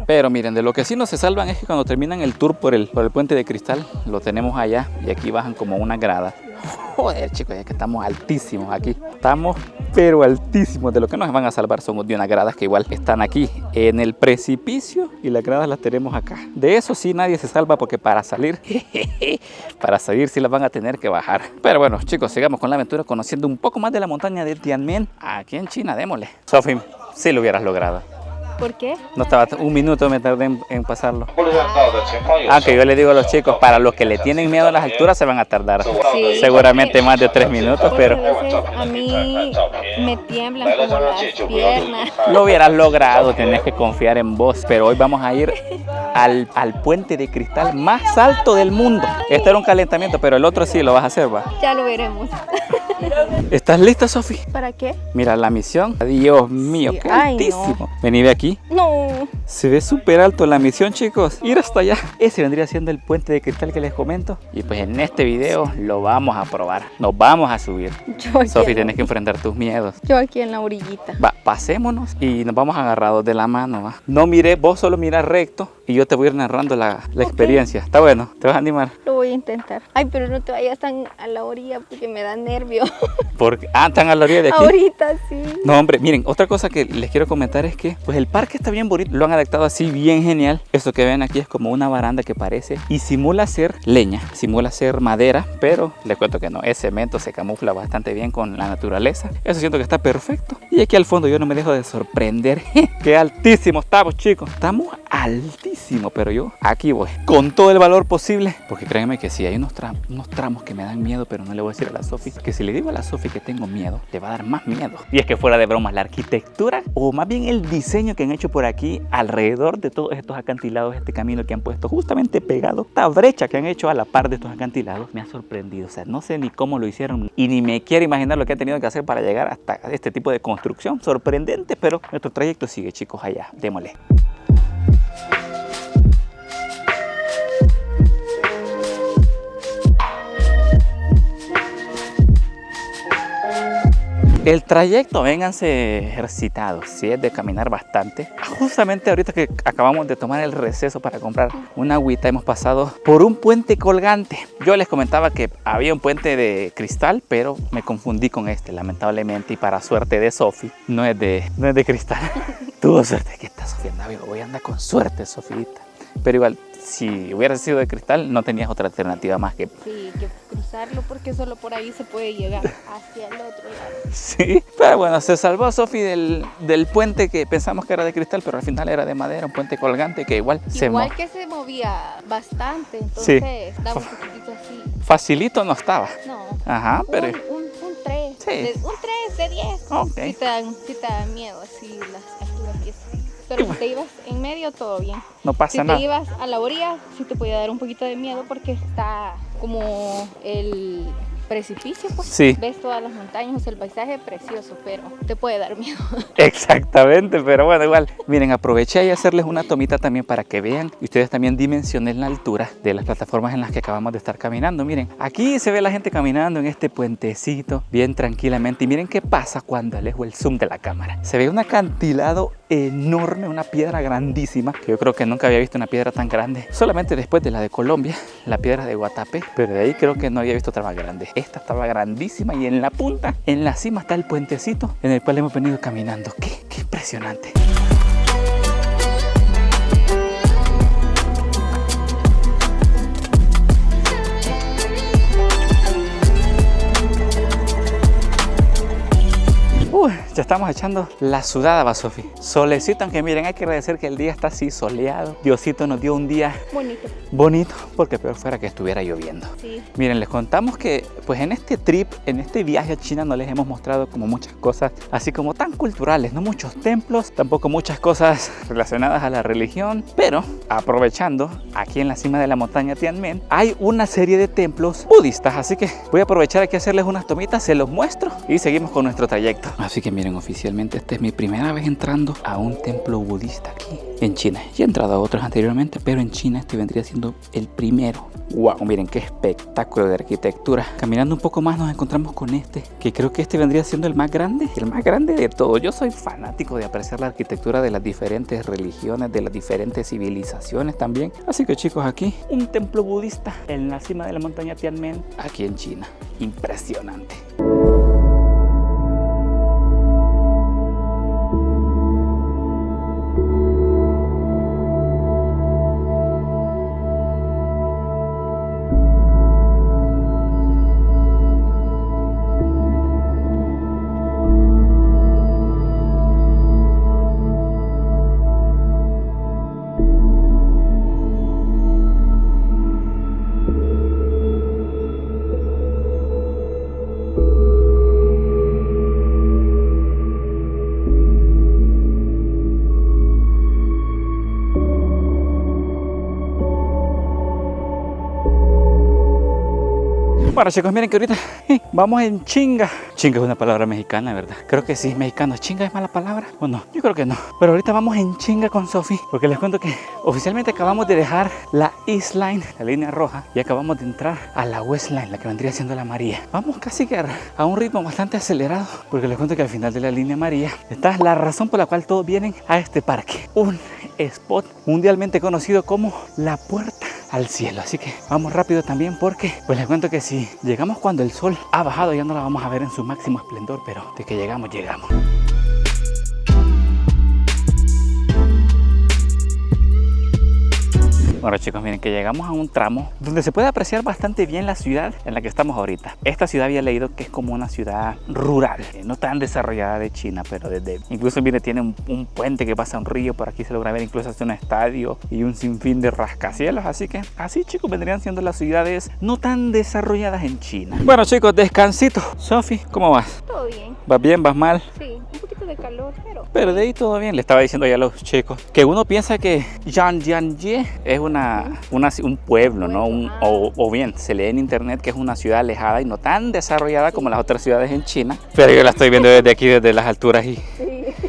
Speaker 2: Pero miren, de lo que sí no se salvan es que cuando terminan el tour por el puente de cristal, lo tenemos allá y aquí bajan como una grada. Joder, chicos, es que estamos altísimos aquí. Estamos, pero altísimos. De lo que nos van a salvar son de unas gradas que igual están aquí en el precipicio y las gradas las tenemos acá. De eso sí nadie se salva porque para salir sí las van a tener que bajar. Pero bueno, chicos, sigamos con la aventura conociendo un poco más de la montaña de Tianmen aquí en China. Démosle. Sofi, sí lo hubieras logrado.
Speaker 3: ¿Por qué?
Speaker 2: No estaba, 1 minuto me tardé en pasarlo. Aunque yo le digo a los chicos, para los que le tienen miedo a las alturas se van a tardar.
Speaker 3: Sí,
Speaker 2: seguramente más de 3 minutos, pero
Speaker 3: a veces a mí me tiemblan como las piernas.
Speaker 2: lo hubieras logrado, tenés que confiar en vos. Pero hoy vamos a ir al puente de cristal más alto del mundo. Este era un calentamiento, pero el otro sí lo vas a hacer, va.
Speaker 3: Ya lo veremos.
Speaker 2: ¿Estás lista, Sofi?
Speaker 3: ¿Para qué?
Speaker 2: Mira la misión. Dios mío,
Speaker 3: Sí.
Speaker 2: qué
Speaker 3: Ay,
Speaker 2: altísimo.
Speaker 3: no.
Speaker 2: Vení, ve aquí.
Speaker 3: No.
Speaker 2: Se ve súper alto la misión, chicos. Ir hasta allá. Ese vendría siendo el puente de cristal que les comento. Y pues en este video lo vamos a probar. Nos vamos a subir. Sofi, tenés que enfrentar tus miedos.
Speaker 3: Yo aquí en la orillita.
Speaker 2: Va, pasémonos y nos vamos agarrados de la mano, va. No mire, vos solo mira recto y yo te voy a ir narrando la experiencia. Está bueno, ¿te vas a animar?
Speaker 3: Lo voy a intentar. Ay, pero no te vayas tan a la orilla porque me da nervio.
Speaker 2: Porque, están a la orilla de aquí.
Speaker 3: Ahorita sí.
Speaker 2: No, hombre, miren, otra cosa que les quiero comentar es que pues el parque está bien bonito, lo han adaptado así bien genial. Esto que ven aquí es como una baranda que parece y simula ser leña, simula ser madera, pero les cuento que no, es cemento, se camufla bastante bien con la naturaleza. Eso siento que está perfecto. Y aquí al fondo yo no me dejo de sorprender. Qué altísimo estamos, chicos. Estamos altísimos, pero yo aquí voy con todo el valor posible, porque créanme que sí, hay unos tramos que me dan miedo, pero no le voy a decir a la Sofi, que si le digo a la Sofi que tengo miedo, le va a dar más miedo. Y es que fuera de bromas, la arquitectura, o más bien el diseño que han hecho por aquí, alrededor de todos estos acantilados, este camino que han puesto justamente pegado, esta brecha que han hecho a la par de estos acantilados, me ha sorprendido. O sea, no sé ni cómo lo hicieron y ni me quiero imaginar lo que han tenido que hacer para llegar hasta este tipo de construcción. Sorprendente, pero nuestro trayecto sigue, chicos, allá. Démosle. El trayecto, vénganse ejercitados, si es de caminar bastante. Justamente ahorita que acabamos de tomar el receso para comprar una agüita, hemos pasado por un puente colgante. Yo les comentaba que había un puente de cristal, pero me confundí con este, lamentablemente, y para suerte de Sofi, no es de cristal. Tuvo suerte que esta Sofía andaba, voy a andar con suerte, Sofita. Pero igual, si hubiera sido de cristal, no tenías otra alternativa más que...
Speaker 3: Sí, que cruzarlo porque solo por ahí se puede llegar hacia el otro lado.
Speaker 2: Sí, pero bueno, se salvó Sofi del puente que pensamos que era de cristal, pero al final era de madera, un puente colgante que igual
Speaker 3: que se movía bastante, entonces daba un poquitito así.
Speaker 2: Facilito no estaba.
Speaker 3: No.
Speaker 2: Ajá, pero...
Speaker 3: Un 3.
Speaker 2: Sí.
Speaker 3: Un 3 de 10.
Speaker 2: Ok.
Speaker 3: Sí te dan miedo así las alturas y eso. Pero si te ibas en medio, todo bien.
Speaker 2: No pasa nada.
Speaker 3: Si te ibas a la orilla, sí te podía dar un poquito de miedo porque está como el precipicio, pues.
Speaker 2: Sí.
Speaker 3: Ves todas las montañas, el paisaje precioso, pero te puede dar miedo.
Speaker 2: Exactamente, pero bueno, igual. Miren, aproveché y hacerles una tomita también para que vean y ustedes también dimensionen la altura de las plataformas en las que acabamos de estar caminando. Miren, aquí se ve la gente caminando en este puentecito bien tranquilamente y miren qué pasa cuando alejo el zoom de la cámara. Se ve un acantilado enorme, una piedra grandísima, que yo creo que nunca había visto una piedra tan grande, solamente después de la de Colombia, la piedra de Guatapé, pero de ahí creo que no había visto otra más grande. Esta estaba grandísima y en la punta, en la cima está el puentecito en el cual hemos venido caminando. ¡Qué impresionante! ya estamos echando la sudada, va, Sofi. Solecito, aunque miren, hay que agradecer que el día está así soleado. Diosito nos dio un día bonito, porque peor fuera que estuviera lloviendo.
Speaker 3: Sí.
Speaker 2: Miren, les contamos que pues en este trip, en este viaje a China no les hemos mostrado como muchas cosas así como tan culturales, no muchos templos, tampoco muchas cosas relacionadas a la religión, pero aprovechando, aquí en la cima de la montaña Tianmen hay una serie de templos budistas, así que voy a aprovechar aquí a hacerles unas tomitas, se los muestro y seguimos con nuestro trayecto. Así que miren, oficialmente esta es mi primera vez entrando a un templo budista aquí en China. Ya he entrado a otros anteriormente, pero en China este vendría siendo el primero. Wow, miren qué espectáculo de arquitectura. Caminando un poco más nos encontramos con este, que creo que este vendría siendo el más grande de todos. Yo soy fanático de apreciar la arquitectura de las diferentes religiones, de las diferentes civilizaciones también. Así que chicos, aquí un templo budista en la cima de la montaña Tianmen, aquí en China. Impresionante. Bueno chicos, miren que ahorita vamos en chinga. Chinga es una palabra mexicana, ¿verdad? Creo que sí, mexicano. ¿Chinga es mala palabra o no? Yo creo que no. Pero ahorita vamos en chinga con Sofi, porque les cuento que oficialmente acabamos de dejar la East Line, la línea roja, y acabamos de entrar a la West Line, la que vendría siendo la amarilla. Vamos casi que a un ritmo bastante acelerado, porque les cuento que al final de la línea amarilla está la razón por la cual todos vienen a este parque. Un spot mundialmente conocido como la Puerta al Cielo. Así que vamos rápido también, porque pues les cuento que si llegamos cuando el sol ha bajado ya no la vamos a ver en su máximo esplendor, pero de que llegamos. Bueno chicos, miren que llegamos a un tramo donde se puede apreciar bastante bien la ciudad en la que estamos ahorita. Esta ciudad había leído que es como una ciudad rural, no tan desarrollada de China, pero incluso mire, tiene un puente que pasa un río, por aquí se logra ver incluso hasta un estadio y un sinfín de rascacielos. Así que así chicos vendrían siendo las ciudades no tan desarrolladas en China. Bueno chicos, descansito. Sofi, ¿cómo vas?
Speaker 3: Todo bien.
Speaker 2: ¿Vas bien? ¿Vas mal?
Speaker 3: Sí, un poquito de calor,
Speaker 2: pero de ahí todo bien. Le estaba diciendo ya a los chicos que uno piensa que Zhangjiajie es un pueblo, ¿no? O bien se lee en internet que es una ciudad alejada y no tan desarrollada como las otras ciudades en China, pero yo la estoy viendo desde aquí, desde las alturas y...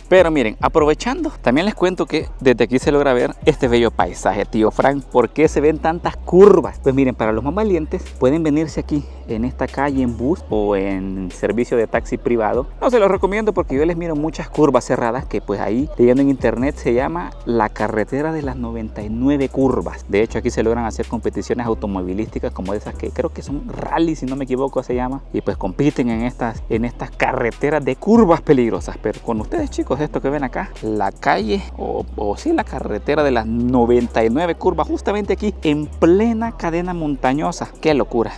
Speaker 2: Pero miren, aprovechando, también les cuento que desde aquí se logra ver este bello paisaje, tío Frank. ¿Por qué se ven tantas curvas? Pues miren, para los más valientes pueden venirse aquí en esta calle en bus o en servicio de taxi privado. No se los recomiendo porque yo les miro muchas curvas cerradas que pues ahí leyendo en internet se llama la carretera de las 99 curvas. De hecho aquí se logran hacer competiciones automovilísticas como esas que creo que son rally, si no me equivoco se llama, y pues compiten en estas carreteras de curvas peligrosas. Pero con ustedes chicos, esto que ven acá, la calle o sí, la carretera de las 99 curvas, justamente aquí en plena cadena montañosa. ¡Qué locura!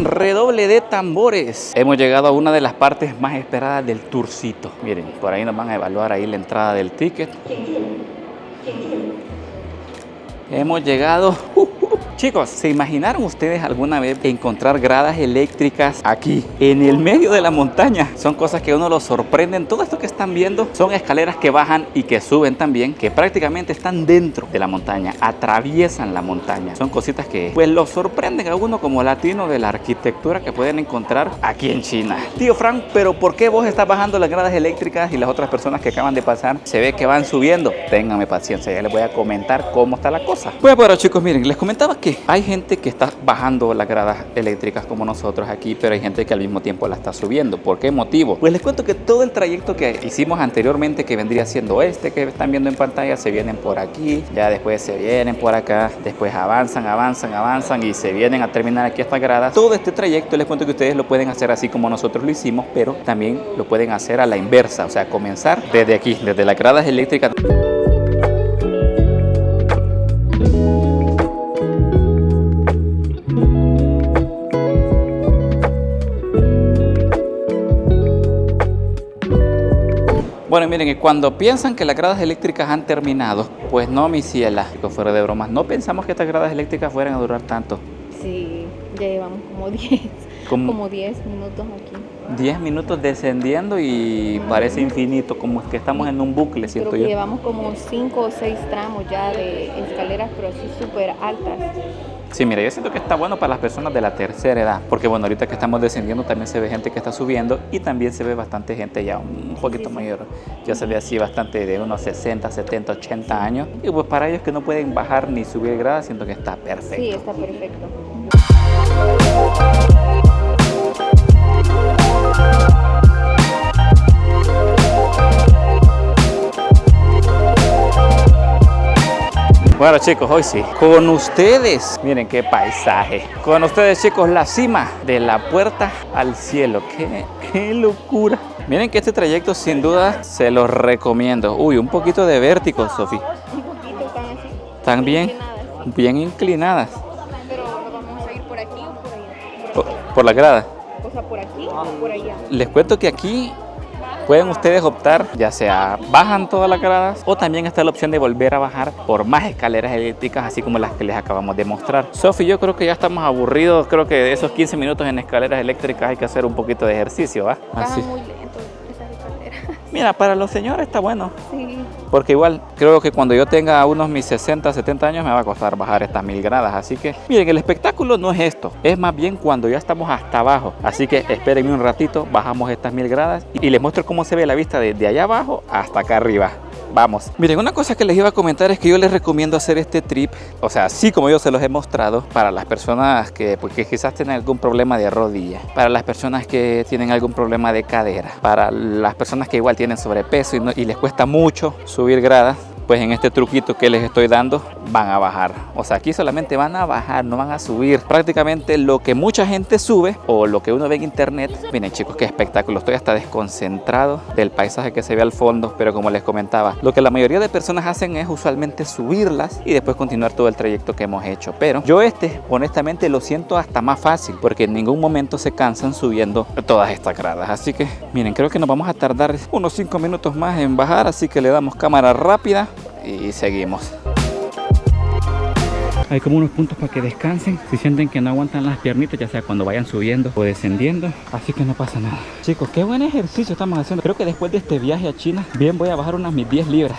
Speaker 2: Redoble de tambores. Hemos llegado a una de las partes más esperadas del tourcito. Miren, por ahí nos van a evaluar ahí la entrada del ticket. Hemos llegado. Chicos, ¿se imaginaron ustedes alguna vez encontrar gradas eléctricas aquí en el medio de la montaña? Son cosas que a uno lo sorprenden. Todo esto que están viendo son escaleras que bajan y que suben también, que prácticamente están dentro de la montaña, atraviesan la montaña. Son cositas que pues lo sorprenden a uno como latino de la arquitectura que pueden encontrar aquí en China. Tío Frank, pero ¿por qué vos estás bajando las gradas eléctricas y las otras personas que acaban de pasar se ve que van subiendo? Ténganme paciencia, ya les voy a comentar cómo está la cosa. Bueno chicos, miren, les comentaba que hay gente que está bajando las gradas eléctricas como nosotros aquí, pero hay gente que al mismo tiempo la está subiendo. ¿Por qué motivo? Pues les cuento que todo el trayecto que hicimos anteriormente, que vendría siendo este que están viendo en pantalla, se vienen por aquí, ya después se vienen por acá, después avanzan y se vienen a terminar aquí estas gradas. Todo este trayecto les cuento que ustedes lo pueden hacer así como nosotros lo hicimos, pero también lo pueden hacer a la inversa, o sea, comenzar desde aquí, desde las gradas eléctricas.
Speaker 1: Bueno, miren, y cuando piensan que las gradas eléctricas han terminado, pues no, mi ciela, fuera de bromas, no pensamos que estas gradas eléctricas fueran a durar tanto.
Speaker 3: Sí, ya llevamos como 10, como 10 minutos aquí.
Speaker 1: 10 minutos descendiendo y parece infinito, como que estamos en un bucle, siento
Speaker 3: Creo que
Speaker 1: yo.
Speaker 3: llevamos como 5 o 6 tramos ya de escaleras, pero así súper altas.
Speaker 1: Sí, mira, yo siento que está bueno para las personas de la tercera edad, porque bueno, ahorita que estamos descendiendo también se ve gente que está subiendo y también se ve bastante gente ya un poquito mayor. Ya se ve así bastante de unos 60, 70, 80 años. Y pues para ellos que no pueden bajar ni subir gradas, siento que está perfecto.
Speaker 3: Sí, está perfecto.
Speaker 1: Bueno chicos, hoy sí, con ustedes, miren qué paisaje. Con ustedes chicos, la cima de la puerta al cielo. Qué locura. Miren que este trayecto sin duda se los recomiendo. Uy, un poquito de vértigo, Sofi.
Speaker 3: Un poquito están así.
Speaker 1: Están bien,
Speaker 3: inclinadas.
Speaker 1: bien inclinadas.
Speaker 3: Pero ¿lo vamos a ir por aquí o por allá?
Speaker 1: Por la grada.
Speaker 3: O sea, por aquí o por allá.
Speaker 1: Les cuento que aquí pueden ustedes optar, ya sea bajan todas las gradas o también está la opción de volver a bajar por más escaleras eléctricas, así como las que les acabamos de mostrar. Sofi, yo creo que ya estamos aburridos, creo que de esos 15 minutos en escaleras eléctricas hay que hacer un poquito de ejercicio, ¿va? Así.
Speaker 3: Bajan muy lento esas escaleras.
Speaker 1: Mira, para los señores está bueno,
Speaker 3: Sí.
Speaker 1: porque igual creo que cuando yo tenga unos mis 60, 70 años me va a costar bajar estas 1000 gradas, así que miren, el espectáculo no es esto, es más bien cuando ya estamos hasta abajo, así que espérenme un ratito, bajamos estas 1000 gradas y les muestro cómo se ve la vista desde allá abajo hasta acá arriba. Vamos. Miren, una cosa que les iba a comentar es que yo les recomiendo hacer este trip, o sea, así como yo se los he mostrado, para las personas que porque quizás tienen algún problema de rodilla, para las personas que tienen algún problema de cadera, para las personas que igual tienen sobrepeso y les cuesta mucho subir gradas. Pues en este truquito que les estoy dando van a bajar, o sea, aquí solamente van a bajar, no van a subir. Prácticamente lo que mucha gente sube o lo que uno ve en internet. Miren chicos, qué espectáculo, estoy hasta desconcentrado del paisaje que se ve al fondo, pero como les comentaba, lo que la mayoría de personas hacen es usualmente subirlas y después continuar todo el trayecto que hemos hecho, pero yo honestamente lo siento hasta más fácil porque en ningún momento se cansan subiendo todas estas gradas. Así que miren, creo que nos vamos a tardar unos 5 minutos más en bajar, así que le damos cámara rápida y seguimos. Hay como unos puntos para que descansen si sienten que no aguantan las piernitas, ya sea cuando vayan subiendo o descendiendo, así que no pasa nada. Chicos, qué buen ejercicio estamos haciendo. Creo que después de este viaje a China, bien voy a bajar unas mis 10 libras.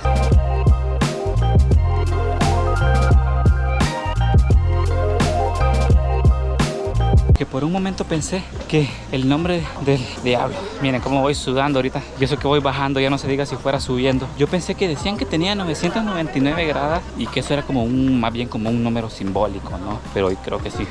Speaker 1: Que por un momento pensé que el nombre del diablo, miren cómo voy sudando ahorita, y eso que voy bajando, ya no se diga si fuera subiendo. Yo pensé que decían que tenía 999 gradas y que eso era como más bien como un número simbólico, ¿no? Pero hoy creo que sí.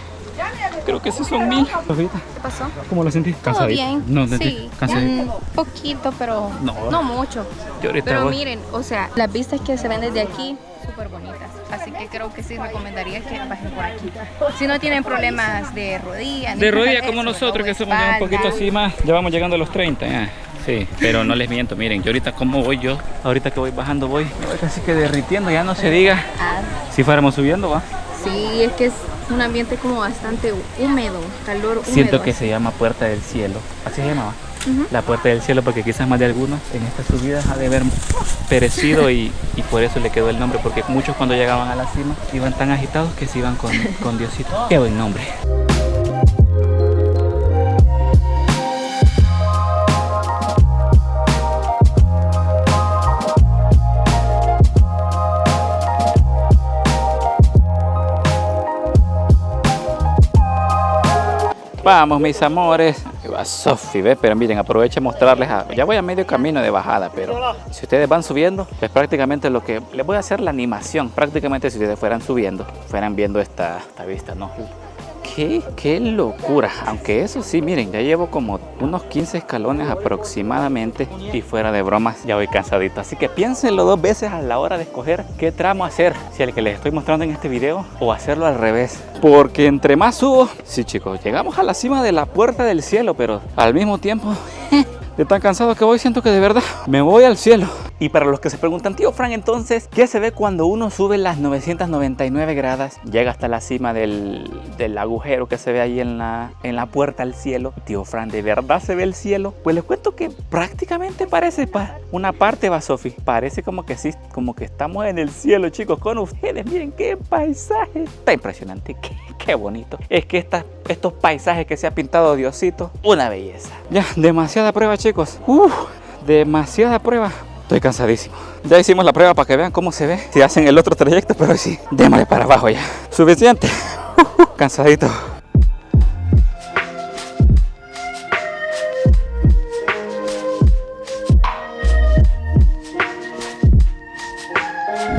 Speaker 1: Creo que sí son 1000. ¿Qué
Speaker 3: pasó?
Speaker 1: ¿Cómo lo sentí?
Speaker 3: Todo bien.
Speaker 1: No,
Speaker 3: sí, un poquito, pero no mucho.
Speaker 1: Yo ahorita
Speaker 3: pero
Speaker 1: voy.
Speaker 3: miren, o sea, las vistas que se ven desde aquí, súper bonitas. Así que creo que sí recomendaría que bajen por aquí. Si no tienen problemas de rodilla.
Speaker 1: De rodilla como nosotros, que somos ya un poquito así más, ya vamos llegando a los 30. Sí, pero no les miento, miren, yo ahorita como voy yo, ahorita que voy bajando voy casi que derritiendo, ya no se diga. Si fuéramos subiendo, va.
Speaker 3: Sí, es que es un ambiente como bastante húmedo, calor húmedo.
Speaker 1: Siento que se llama Puerta del Cielo, así se llamaba. La Puerta del Cielo, porque quizás más de algunos en estas subidas ha de haber perecido y por eso le quedó el nombre, porque muchos cuando llegaban a la cima iban tan agitados que se iban con Diosito. Qué buen nombre. Vamos mis amores. Va Sofi, ¿ves? Pero miren, aprovecho de mostrarles, ya voy a medio camino de bajada, pero si ustedes van subiendo, pues prácticamente lo que les voy a hacer la animación, prácticamente si ustedes fueran subiendo, fueran viendo esta vista, ¿no? Qué locura, aunque eso sí, miren, ya llevo como unos 15 escalones aproximadamente y fuera de bromas ya voy cansadito, así que piénsenlo 2 veces a la hora de escoger qué tramo hacer, si el que les estoy mostrando en este video o hacerlo al revés, porque entre más subo, sí chicos, llegamos a la cima de la Puerta del Cielo, pero al mismo tiempo de tan cansado que voy siento que de verdad me voy al cielo.
Speaker 2: Y para los que se preguntan, tío Fran, entonces, ¿qué se ve cuando uno sube las 999 gradas? Llega hasta la cima del agujero que se ve ahí en la puerta al cielo. Tío Fran, ¿de verdad se ve el cielo? Pues les cuento que prácticamente parece una parte, va Sofi. Parece como que sí, como que estamos en el cielo, chicos, con ustedes. Miren qué paisaje. Está impresionante, qué bonito. Es que estos paisajes que se ha pintado Diosito, una belleza. Ya, demasiada prueba, chicos. Demasiada prueba. Estoy cansadísimo. Ya hicimos la prueba para que vean cómo se ve si hacen el otro trayecto, pero sí, démosle para abajo ya. Suficiente. Cansadito.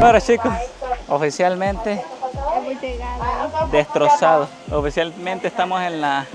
Speaker 2: Ahora, chicos, oficialmente destrozado. Oficialmente estamos en la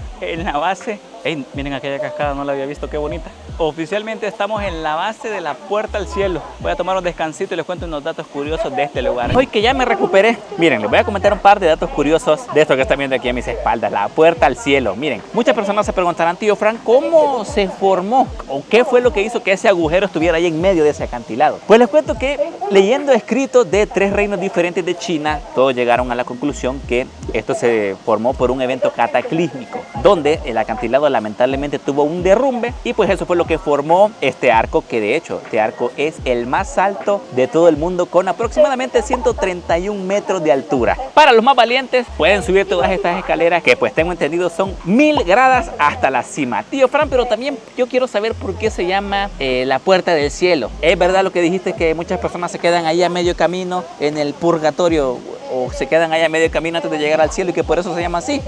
Speaker 2: base. Hey, miren aquella cascada, no la había visto, qué bonita. Oficialmente estamos en la base de la puerta al cielo. Voy a tomar un descansito y les cuento unos datos curiosos de este lugar. Hoy que ya me recuperé, miren, les voy a comentar un par de datos curiosos de esto que están viendo aquí a mis espaldas, la puerta al cielo. Miren, muchas personas se preguntarán, tío Fran, ¿cómo se formó? ¿O qué fue lo que hizo que ese agujero estuviera ahí en medio de ese acantilado? Pues les cuento que leyendo escritos de 3 reinos diferentes de China, todos llegaron a la conclusión que esto se formó por un evento cataclísmico, donde el acantilado lamentablemente tuvo un derrumbe y pues eso fue lo que formó este arco, que de hecho este arco es el más alto de todo el mundo con aproximadamente 131 metros de altura. Para los más valientes pueden subir todas estas escaleras que pues tengo entendido son 1000 gradas hasta la cima. Tío Fran, pero también yo quiero saber por qué se llama la puerta del cielo. ¿Es verdad lo que dijiste que muchas personas se quedan ahí a medio camino en el purgatorio o se quedan ahí a medio camino antes de llegar al cielo y que por eso se llama así?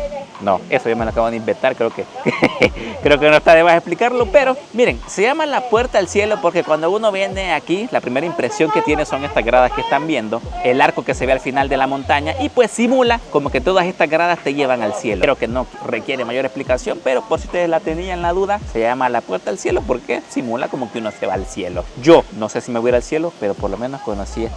Speaker 2: No, eso yo me lo acabo de inventar, creo que no está de más explicarlo, pero miren, se llama la puerta al cielo porque cuando uno viene aquí, la primera impresión que tiene son estas gradas que están viendo, el arco que se ve al final de la montaña y pues simula como que todas estas gradas te llevan al cielo. Creo que no requiere mayor explicación, pero por si ustedes la tenían la duda, se llama la puerta al cielo porque simula como que uno se va al cielo. Yo no sé si me voy a ir al cielo, pero por lo menos conocí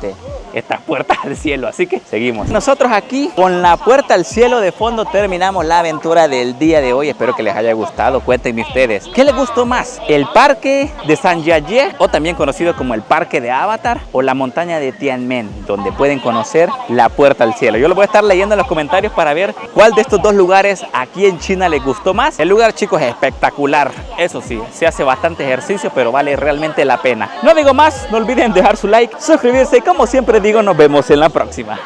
Speaker 2: esta puerta al cielo, así que seguimos. Nosotros aquí con la puerta al cielo de fondo terminamos la aventura del día de hoy. Espero que les haya gustado. Cuéntenme ustedes, ¿qué les gustó más? ¿El parque de Sanjia-Ye, o también conocido como el parque de Avatar, o la montaña de Tianmen, donde pueden conocer la puerta al cielo? Yo lo voy a estar leyendo en los comentarios para ver cuál de estos dos lugares aquí en China les gustó más. El lugar, chicos, es espectacular. Eso sí, se hace bastante ejercicio, pero vale realmente la pena. No digo más, no olviden dejar su like, suscribirse y como siempre digo, nos vemos en la próxima.